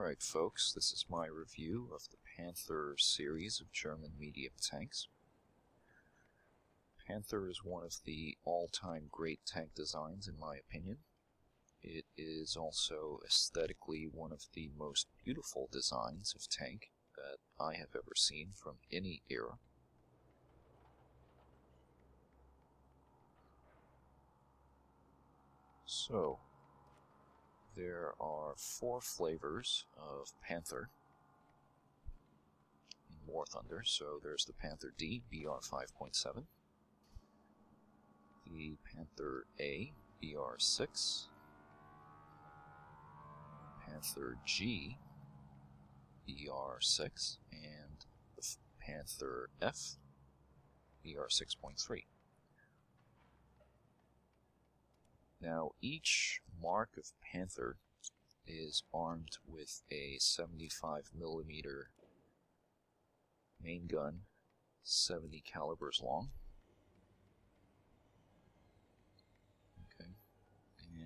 Alright folks, this is my review of the Panther series of German medium tanks. Panther is one of the all-time great tank designs in my opinion. It is also aesthetically one of the most beautiful designs of tank that I have ever seen from any era. So, there are 4 flavors of Panther in War Thunder. So there's the Panther D, BR 5.7, the Panther A, BR 6, Panther G, BR 6, and the Panther F, BR 6.3. Now, each mark of Panther is armed with a 75mm main gun, 70 calibers long. Okay,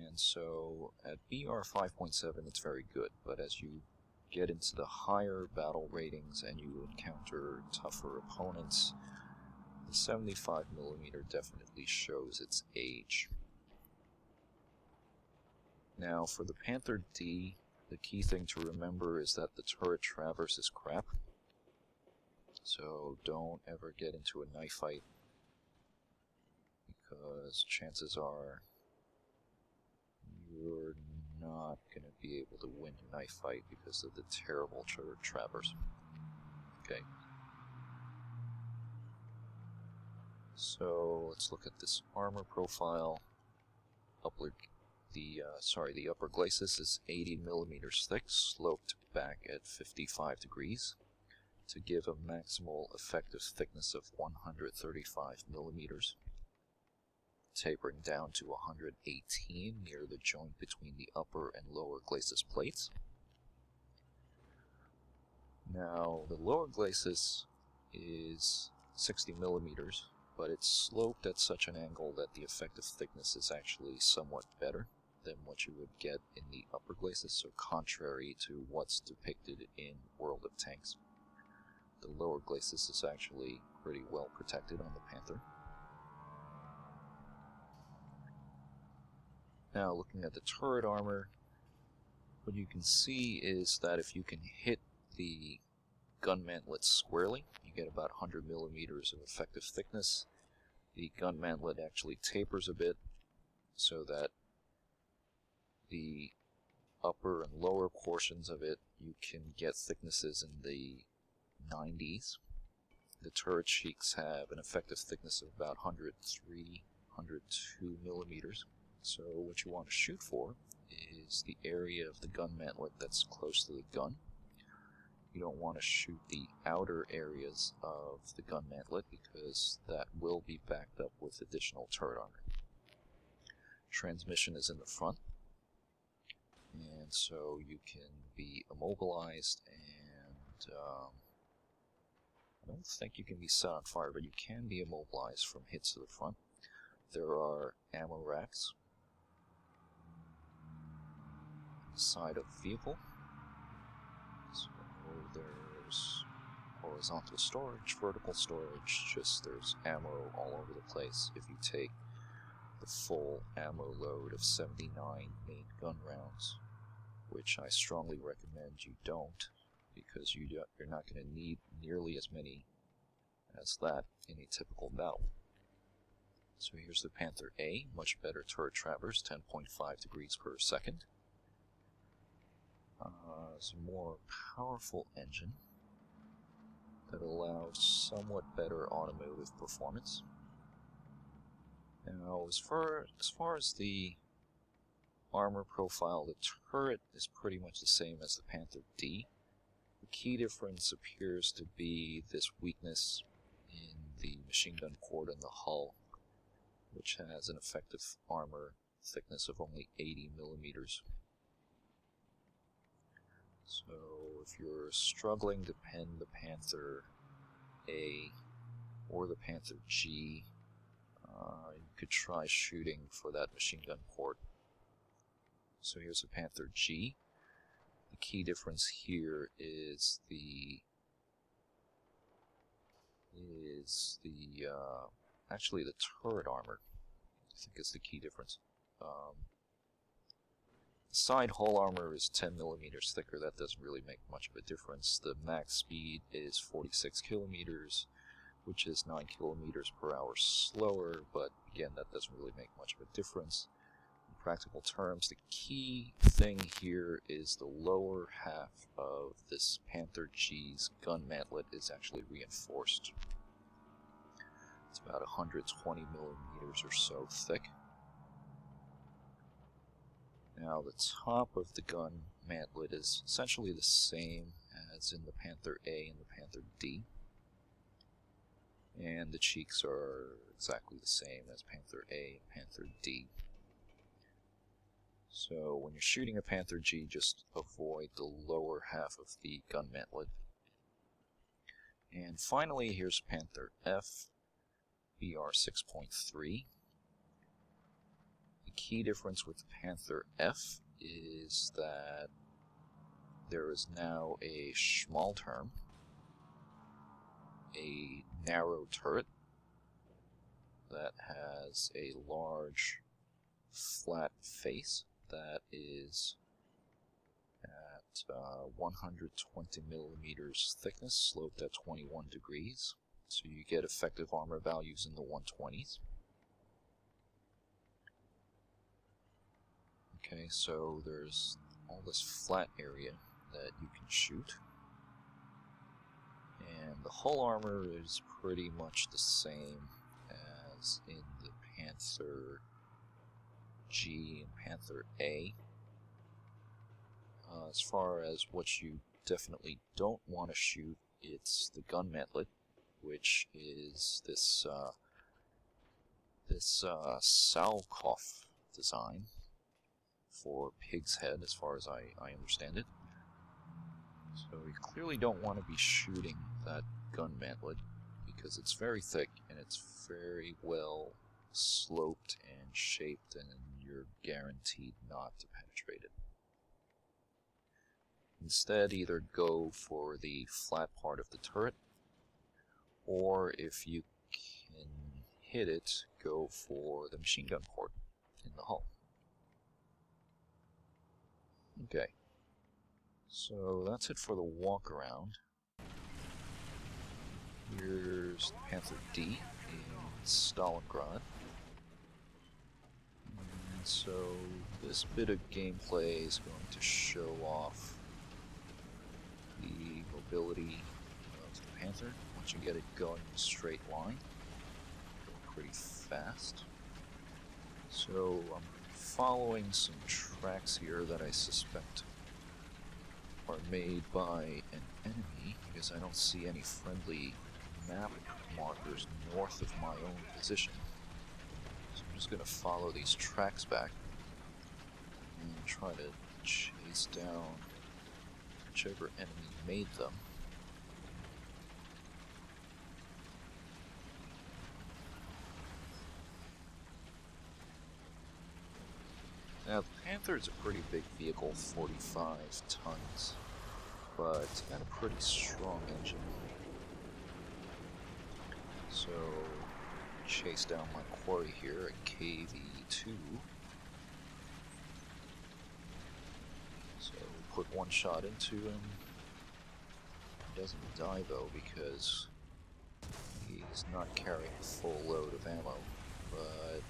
and so at BR 5.7 it's very good, but as you get into the higher battle ratings and you encounter tougher opponents, the 75mm definitely shows its age. Now, for the Panther D, the key thing to remember is that the turret traverse is crap. So don't ever get into a knife fight, because chances are you're not going to be able to win a knife fight because of the terrible turret traverse. Okay. So let's look at this armor profile. The upper glacis is 80mm thick, sloped back at 55 degrees to give a maximal effective thickness of 135mm, tapering down to 118 near the joint between the upper and lower glacis plates. Now, the lower glacis is 60mm, but it's sloped at such an angle that the effective thickness is actually somewhat better than what you would get in the upper glacis, so contrary to what's depicted in World of Tanks. The lower glacis is actually pretty well protected on the Panther. Now, looking at the turret armor, what you can see is that if you can hit the gun mantlet squarely, you get about 100mm of effective thickness. The gun mantlet actually tapers a bit so that the upper and lower portions of it, you can get thicknesses in the 90s. The turret cheeks have an effective thickness of about 103, 102mm. So what you want to shoot for is the area of the gun mantlet that's close to the gun. You don't want to shoot the outer areas of the gun mantlet because that will be backed up with additional turret armor. Transmission is in the front, and so you can be immobilized, and I don't think you can be set on fire, but you can be immobilized from hits to the front. There are ammo racks on the side of the vehicle. So there's horizontal storage, vertical storage, just there's ammo all over the place. If you take the full ammo load of 79 main gun rounds, which I strongly recommend you don't, because you're not going to need nearly as many as that in a typical battle. So here's the Panther A, much better turret traverse, 10.5 degrees per second. It's a more powerful engine that allows somewhat better automotive performance. Now, as far as the armor profile, the turret is pretty much the same as the Panther D. The key difference appears to be this weakness in the machine gun port and the hull, which has an effective armor thickness of only 80mm. So if you're struggling to pen the Panther A or the Panther G, you could try shooting for that machine gun port. So here's a Panther G. The The key difference here is actually the turret armor, I think, is the key difference. Side hull armor is 10 millimeters thicker. That doesn't really make much of a difference. The max speed is 46 kilometers, which is 9 kilometers per hour slower, but again, that doesn't really make much of a difference. In practical terms, the key thing here is the lower half of this Panther G's gun mantlet is actually reinforced. It's about 120 millimeters or so thick. Now, the top of the gun mantlet is essentially the same as in the Panther A and the Panther D. And the cheeks are exactly the same as Panther A and Panther D. So when you're shooting a Panther G, just avoid the lower half of the gun mantlet. And finally, here's Panther F, BR 6.3. The key difference with Panther F is that there is now a small term, a narrow turret that has a large flat face that is at 120 millimeters thickness, sloped at 21 degrees. So you get effective armor values in the 120s. Okay, so there's all this flat area that you can shoot. And the hull armor is pretty much the same as in the Panther G and Panther A. As far as what you definitely don't want to shoot, it's the gun mantlet, which is this Salkoff design for pig's head, as far as I understand it. So you clearly don't want to be shooting that gun mantlet because it's very thick and it's very well sloped and shaped, and you're guaranteed not to penetrate it. Instead, either go for the flat part of the turret, or if you can hit it, go for the machine gun port in the hull. Okay, so that's it for the walk around. Here's the Panther D in Stalingrad. And so this bit of gameplay is going to show off the mobility of the Panther. Once you get it going in a straight line, going pretty fast. So I'm following some tracks here that I suspect are made by an enemy, because I don't see any friendly map markers north of my own position. So I'm just going to follow these tracks back and try to chase down whichever enemy made them. Now, the Panther is a pretty big vehicle, 45 tons, but got a pretty strong engine. So, chase down my quarry here at KV2. So, put one shot into him. He doesn't die though because he's not carrying a full load of ammo, but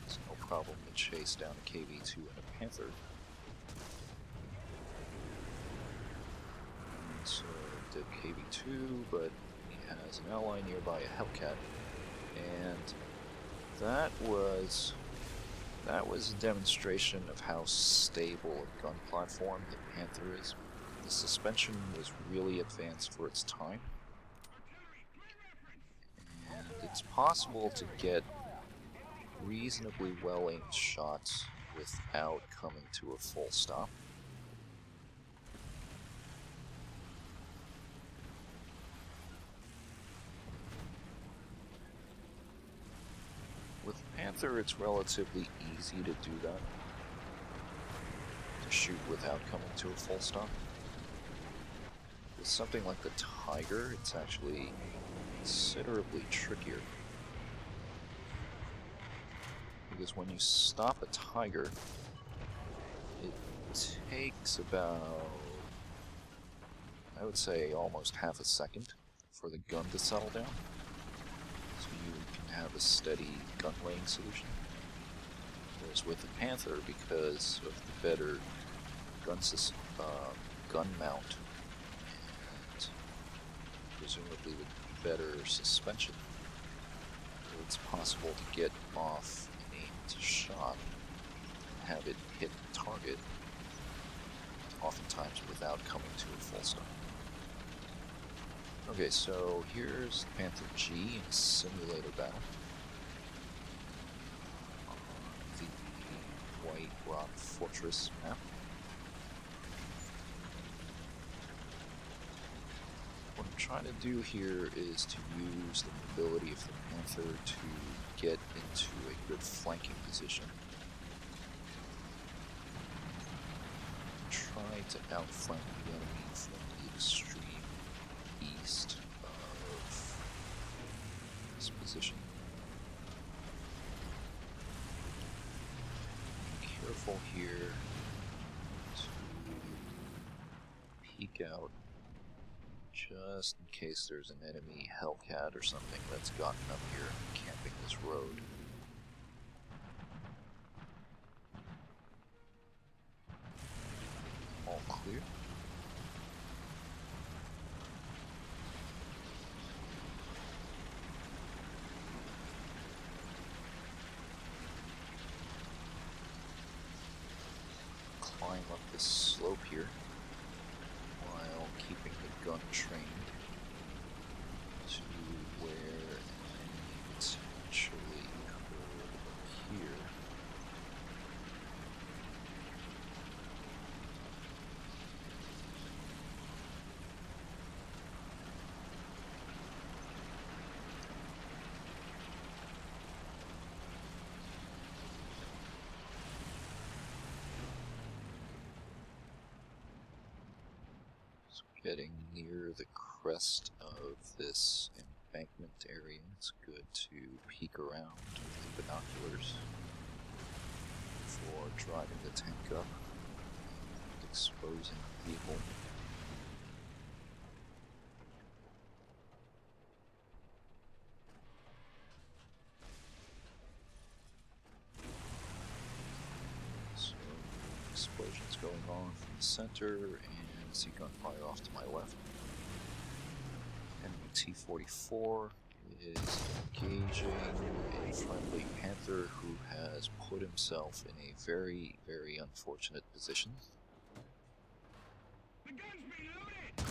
it's no problem to chase down a KV2 and a Panther. And so, did KV2, but he has an ally nearby, a Hellcat, and that was a demonstration of how stable a gun platform the Panther is. The suspension was really advanced for its time, and it's possible to get reasonably well-aimed shots without coming to a full stop. With Panther, it's relatively easy to do that, to shoot without coming to a full stop. With something like the Tiger, it's actually considerably trickier. Because when you stop a Tiger, it takes about, I would say, almost half a second for the gun to settle down. So you can have a steady gun laying solution. Whereas with the Panther, because of the better gun mount and presumably the better suspension, it's possible to get off an aimed shot and have it hit the target, oftentimes without coming to a full stop. Okay, so here's Panther G in a simulator battle on the White Rock Fortress map. What I'm trying to do here is to use the mobility of the Panther to get into a good flanking position. Try to outflank the enemy from the extreme east of this position. Be careful here to peek out just in case there's an enemy Hellcat or something that's gotten up here camping this road. All clear. Climb up this slope here while keeping the gun trained to where an enemy potentially could appear. Getting near the crest of this embankment area, it's good to peek around with the binoculars before driving the tank up and exposing the vehicle. So, explosions going on from the center, and see gunfire off to my left. Enemy T-44 is engaging a friendly Panther who has put himself in a very, very unfortunate position. The gun's reloaded!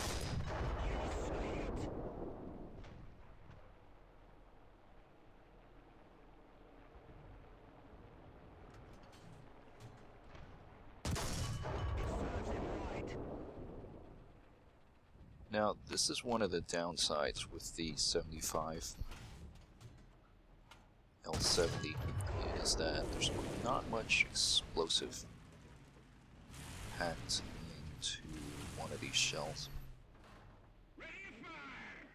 Now, this is one of the downsides with the 75 L70, is that there's not much explosive packed into one of these shells.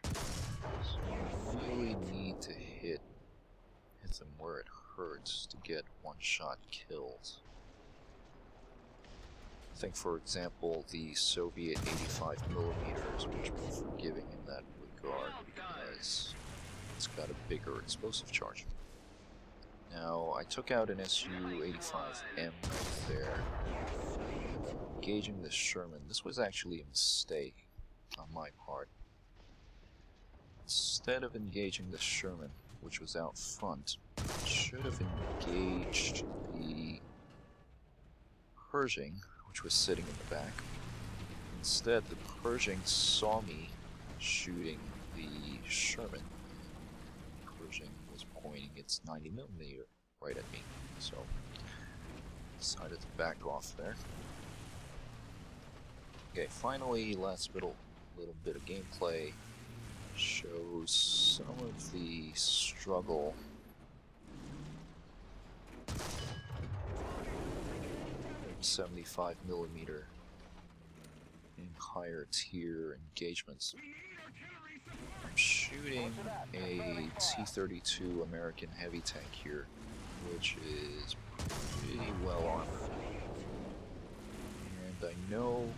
So you really need to hit them where it hurts to get one-shot kills. I think, for example, the Soviet 85mm is much more forgiving in that regard because it's got a bigger explosive charge. Now, I took out an Su-85M right there, engaging this Sherman. This was actually a mistake on my part. Instead of engaging the Sherman, which was out front, I should have engaged the Pershing, which was sitting in the back. Instead, the Pershing saw me shooting the Sherman. Pershing was pointing its 90mm right at me, so decided to back off there. Okay, finally, last little bit of gameplay shows some of the struggle of 75mm in higher tier engagements. I'm shooting a T-32 American heavy tank here, which is pretty well armored. And I know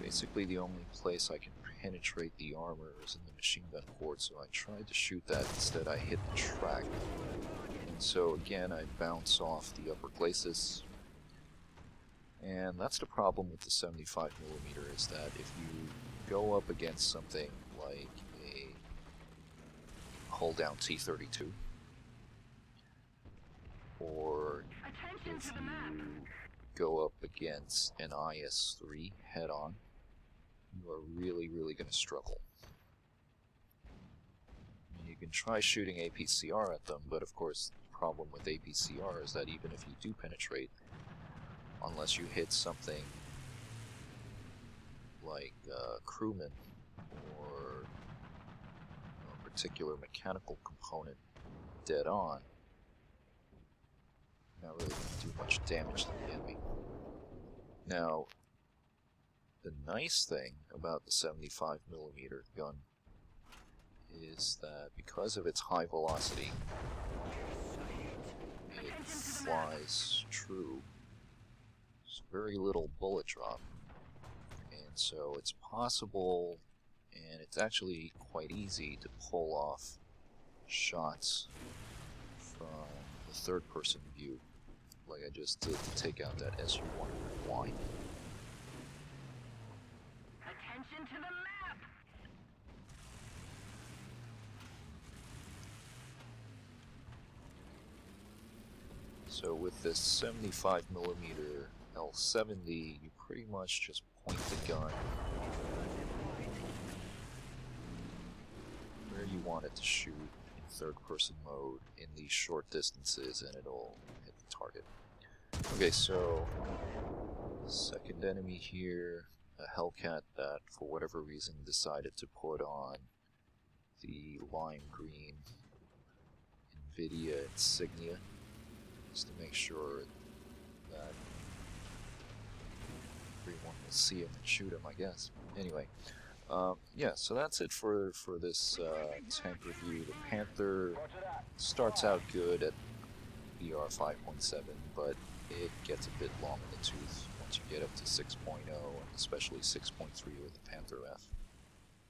basically the only place I can penetrate the armor is in the machine gun port, so I tried to shoot that. Instead I hit the track. And so again I bounce off the upper glacis. And that's the problem with the 75mm, is that if you go up against something like a hull-down T-32, or if you go up against an IS-3 head-on, you are really going to struggle. You can try shooting APCR at them, but of course the problem with APCR is that even if you do penetrate, unless you hit something like a crewman or a particular mechanical component dead on, you're not really going to do much damage to the enemy. Now, the nice thing about the 75mm gun is that because of its high velocity, it flies true. There's very little bullet drop, and so it's possible, and it's actually quite easy to pull off shots from the third-person view, like I just did to take out that SU-100 blind. Attention to the map! So with this 75mm L70, you pretty much just point the gun where you want it to shoot in third-person mode in these short distances, and it'll hit the target. Okay, so second enemy here, a Hellcat that for whatever reason decided to put on the lime green NVIDIA insignia, just to make sure that everyone will see him and shoot him, I guess. Anyway, yeah, so that's it for this tank review. The Panther starts out good at BR 5.7, but it gets a bit long in the tooth once you get up to 6.0, and especially 6.3 with the Panther F.